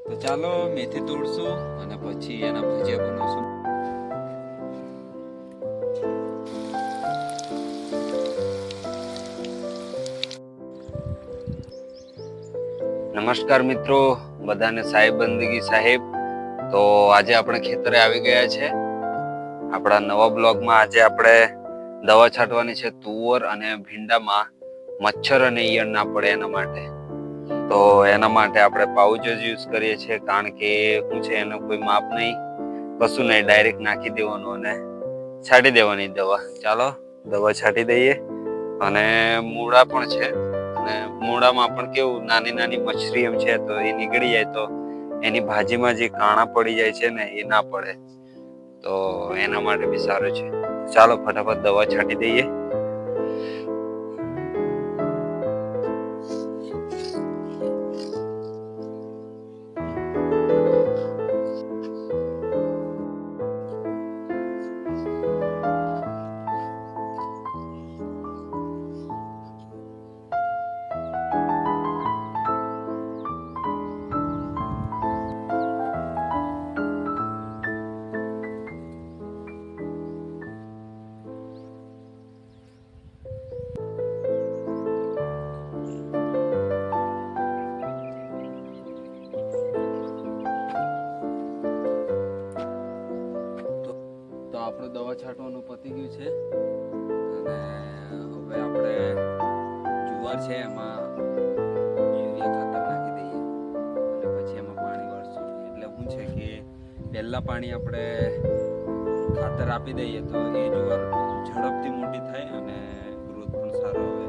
તો ચાલો મેથી તોડશું અને પછી એના ભજીયા બનાવશું. નમસ્કાર મિત્રો, બધાને સાહેબ બંદગી સાહેબ. તો આજે આપણે ખેતરે આવી ગયા છે. આપણા નવા બ્લોગમાં આજે આપણે દવા છાંટવાની છે તુવર અને ભીંડામાં મચ્છર અને ઈયળ ના પડે એના માટે. તો એના માટે આપણે પાઉચ જ યુઝ કરીએ છીએ, કારણ કે શું છે એનું કોઈ માપ નહીં, કશું નહીં, ડાયરેક્ટ નાખી દેવાનું અને છાંટી દેવાની દવા. ચાલો દવા છાંટી દઈએ. અને મૂળા પણ છે, અને મૂળામાં પણ કેવું નાની નાની મછરી એમ છે, તો એ નીકળી જાય તો એની ભાજીમાં જે કાણા પડી જાય છે ને એ ના પડે, તો એના માટે બી સારું છે. ચાલો ફટાફટ દવા છાંટી દઈએ. તો આપણું દવા છાંટવાનું પતી ગયું છે, અને હવે આપણે જુવાર છે એમાં યુરિયા ખાતર નાખી દઈએ અને પછી એમાં પાણી વાળશું. એટલે શું છે કે પહેલા પાણી આપણે ખાતર આપી દઈએ તો એ જુવાર ઝડપથી મોટી થાય અને ગ્રોથ પણ સારો આવે.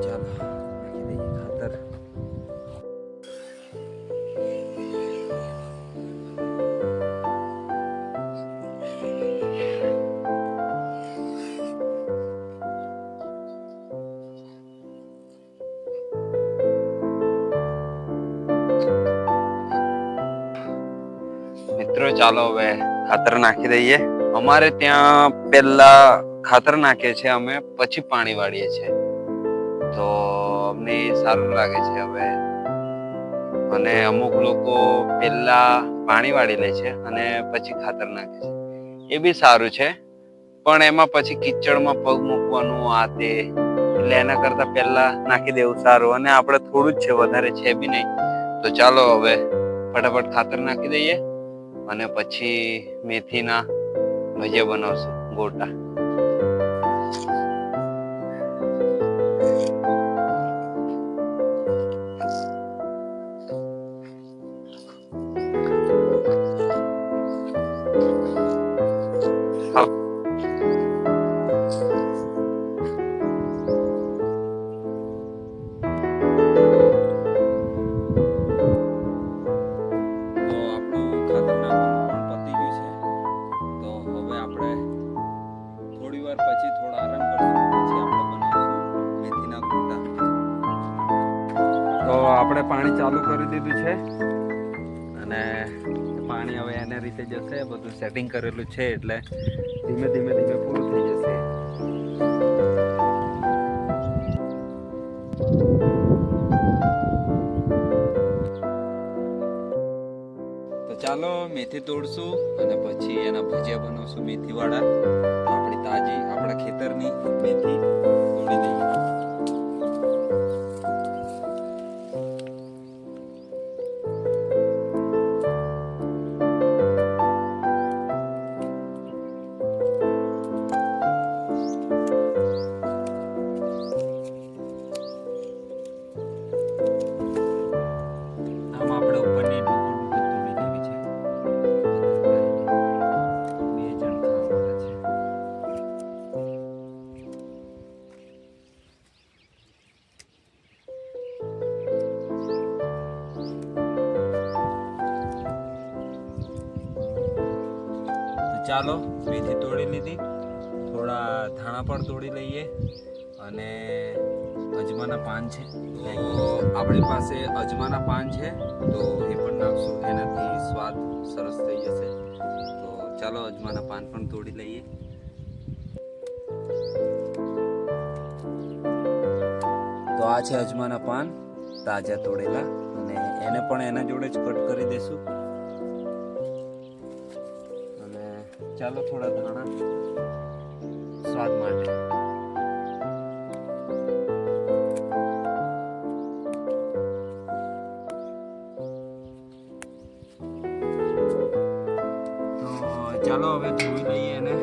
ચાલો નાખી દઈએ ખાતર. મિત્રો ચાલો હવે ખાતર નાખી દઈએ. અમારે ત્યાં પહેલા ખાતર નાખીએ છીએ અમે, પછી પાણી વાળીએ છીએ, તો અમને સારું લાગે છે હવે. અને અમુક લોકો પહેલા પાણી વાળી લે છે અને પછી ખાતર નાખે છે, એ બી સારું છે, પણ એમાં પછી કિચડમાં પગ મૂકવાનું આ તે, એટલે એના કરતા પહેલા નાખી દેવું સારું. અને આપણે થોડું જ છે, વધારે છે બી નહીં. તો ચાલો હવે ફટાફટ ખાતર નાખી દઈએ અને પછી મેથીના ભજીયા બનાવશું ગોટા. તો આપણે પાણી ચાલુ કરી દીધું છે, અને પાણી હવે એને રીતે જશે. બધું સેટિંગ કરેલું છે, એટલે ધીમે ધીમે ધીમે પૂરું થઈ જશે. તો ચાલો મેથી તોડશું અને પછી એના ભજીયા બનાવશું મેથી વાળા. આપણી તાજી આપણા ખેતરની મેથી તોડી દઈએ. ચાલો મેથી તોડી લીધી, થોડા ધાણા પણ તોડી લઈએ, અને અજમાના પાન છે, તો આપણી પાસે અજમાના પાન છે, તો એ પણ નાખશું, એનાથી સ્વાદ સરસ થઈ જશે. તો ચાલો અજમાના પાન પણ તોડી લઈએ. તો આ છે અજમાના પાન તાજા તોડેલા, અને એને પણ એના જોડે જ કટ કરી દેશું. અને ચાલો થોડા ધાણા સ્વાદ માટે. તો ચાલો હવે ધોઈ લઈએ એને.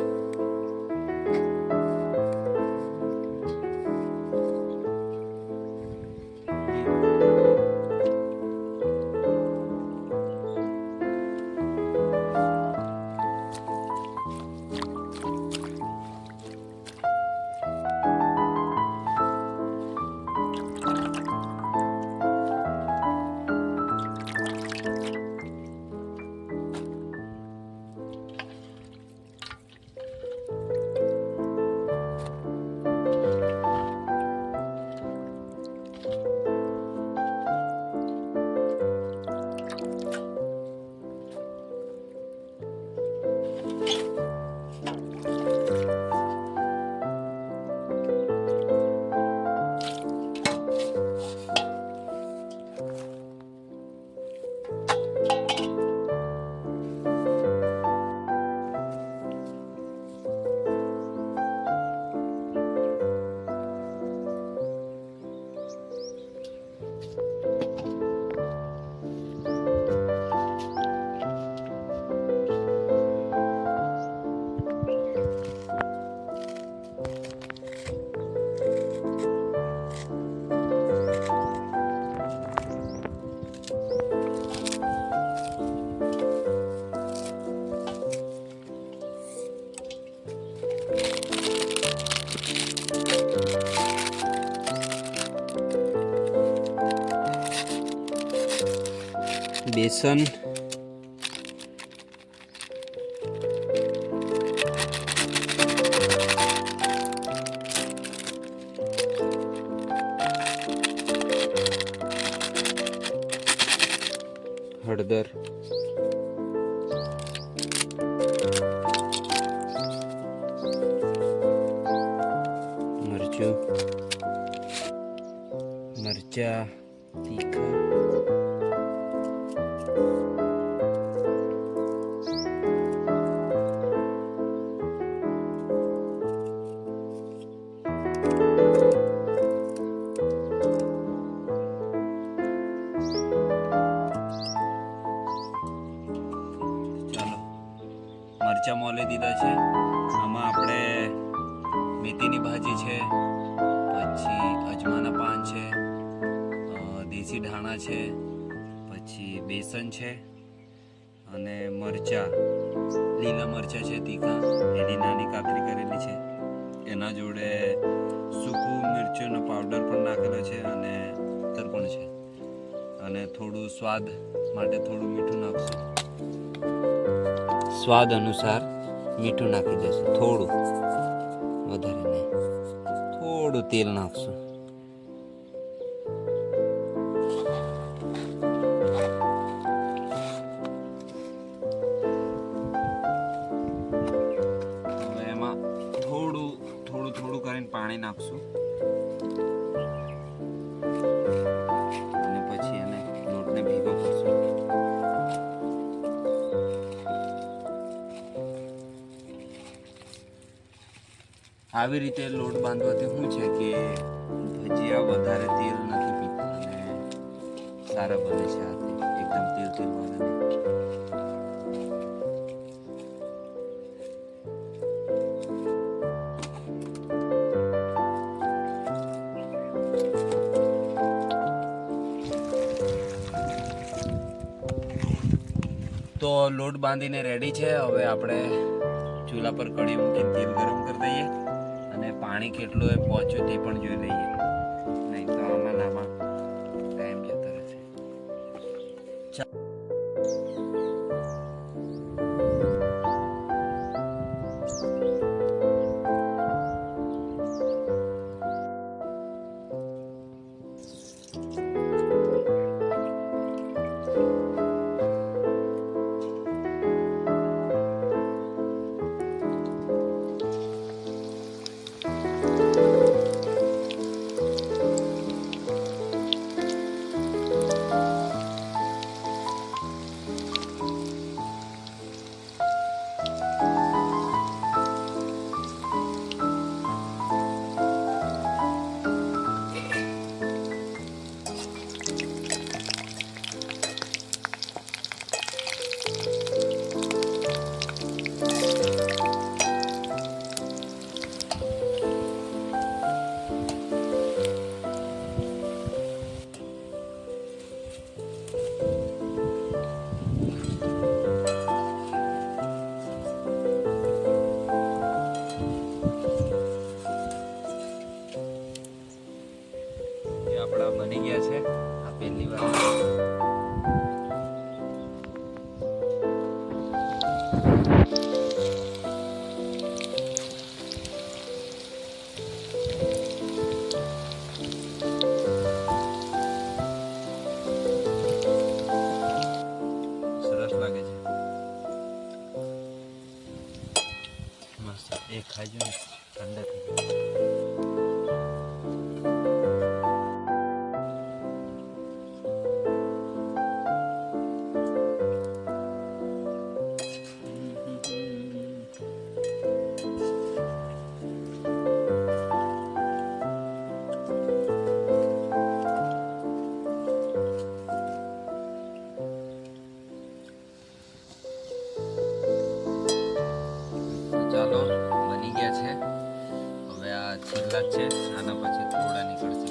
બેસન, હળદર, મરચું, મરચા તીખા, મરચા મોલી દીધા છે. આમાં આપણે મેથીની ભાજી છે, પછી અજમાના પાન છે, દેશી ધાણા છે, પછી બેસન છે અને મરચા, લીલા મરચા છે તીખા, એની નાની કાતરી કરેલી છે. એના જોડે સૂકું મિરચીનો પાવડર પણ નાખેલો છે અને તર પણ છે. અને થોડું સ્વાદ માટે થોડું મીઠું નાખશું. સ્વાદ અનુસાર મીઠું નાખી દઈશું, થોડું, વધારે નહીં. થોડું તેલ નાખશું. હવે એમાં થોડું કરીને પાણી નાખશું અને પછી એને લોટને ભેગો કરશું. આવી રીતે લોટ બાંધવાથી શું છે કે ભજીયા વધારે તેલ નથી પીતા અને સારા બને છે. આથી એકદમ તેલ વાળા નહીં. તો લોટ બાંધીને રેડી છે. હવે આપણે ચૂલા પર કઢી મૂકીને તેલ ગરમ કરી દઈએ અને પાણી કેટલું એ પહોંચ્યું તે પણ જોઈ લઈએ, નહીં તો આમાં ટાઈમ જતો રહેશે. ખાઈ જો ઠંડા થઈ જાય. ચાલો બની ગયા છે. હવે આ છેલ્લા જ છે, આના પછી થોડા નીકળશે.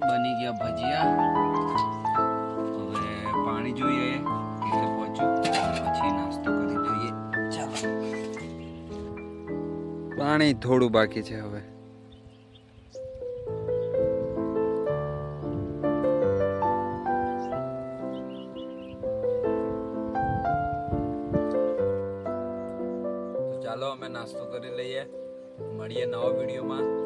બની ગયા ભજીયા. હવે પાણી જોઈએ એટલે પહોંચ્યું, પછી નાસ્તો કરી દઈએ. ચાલો, પાણી થોડું બાકી છે હવે. તો ચાલો અમે નાસ્તો કરી લઈએ. મળીએ નવા વિડીયોમાં.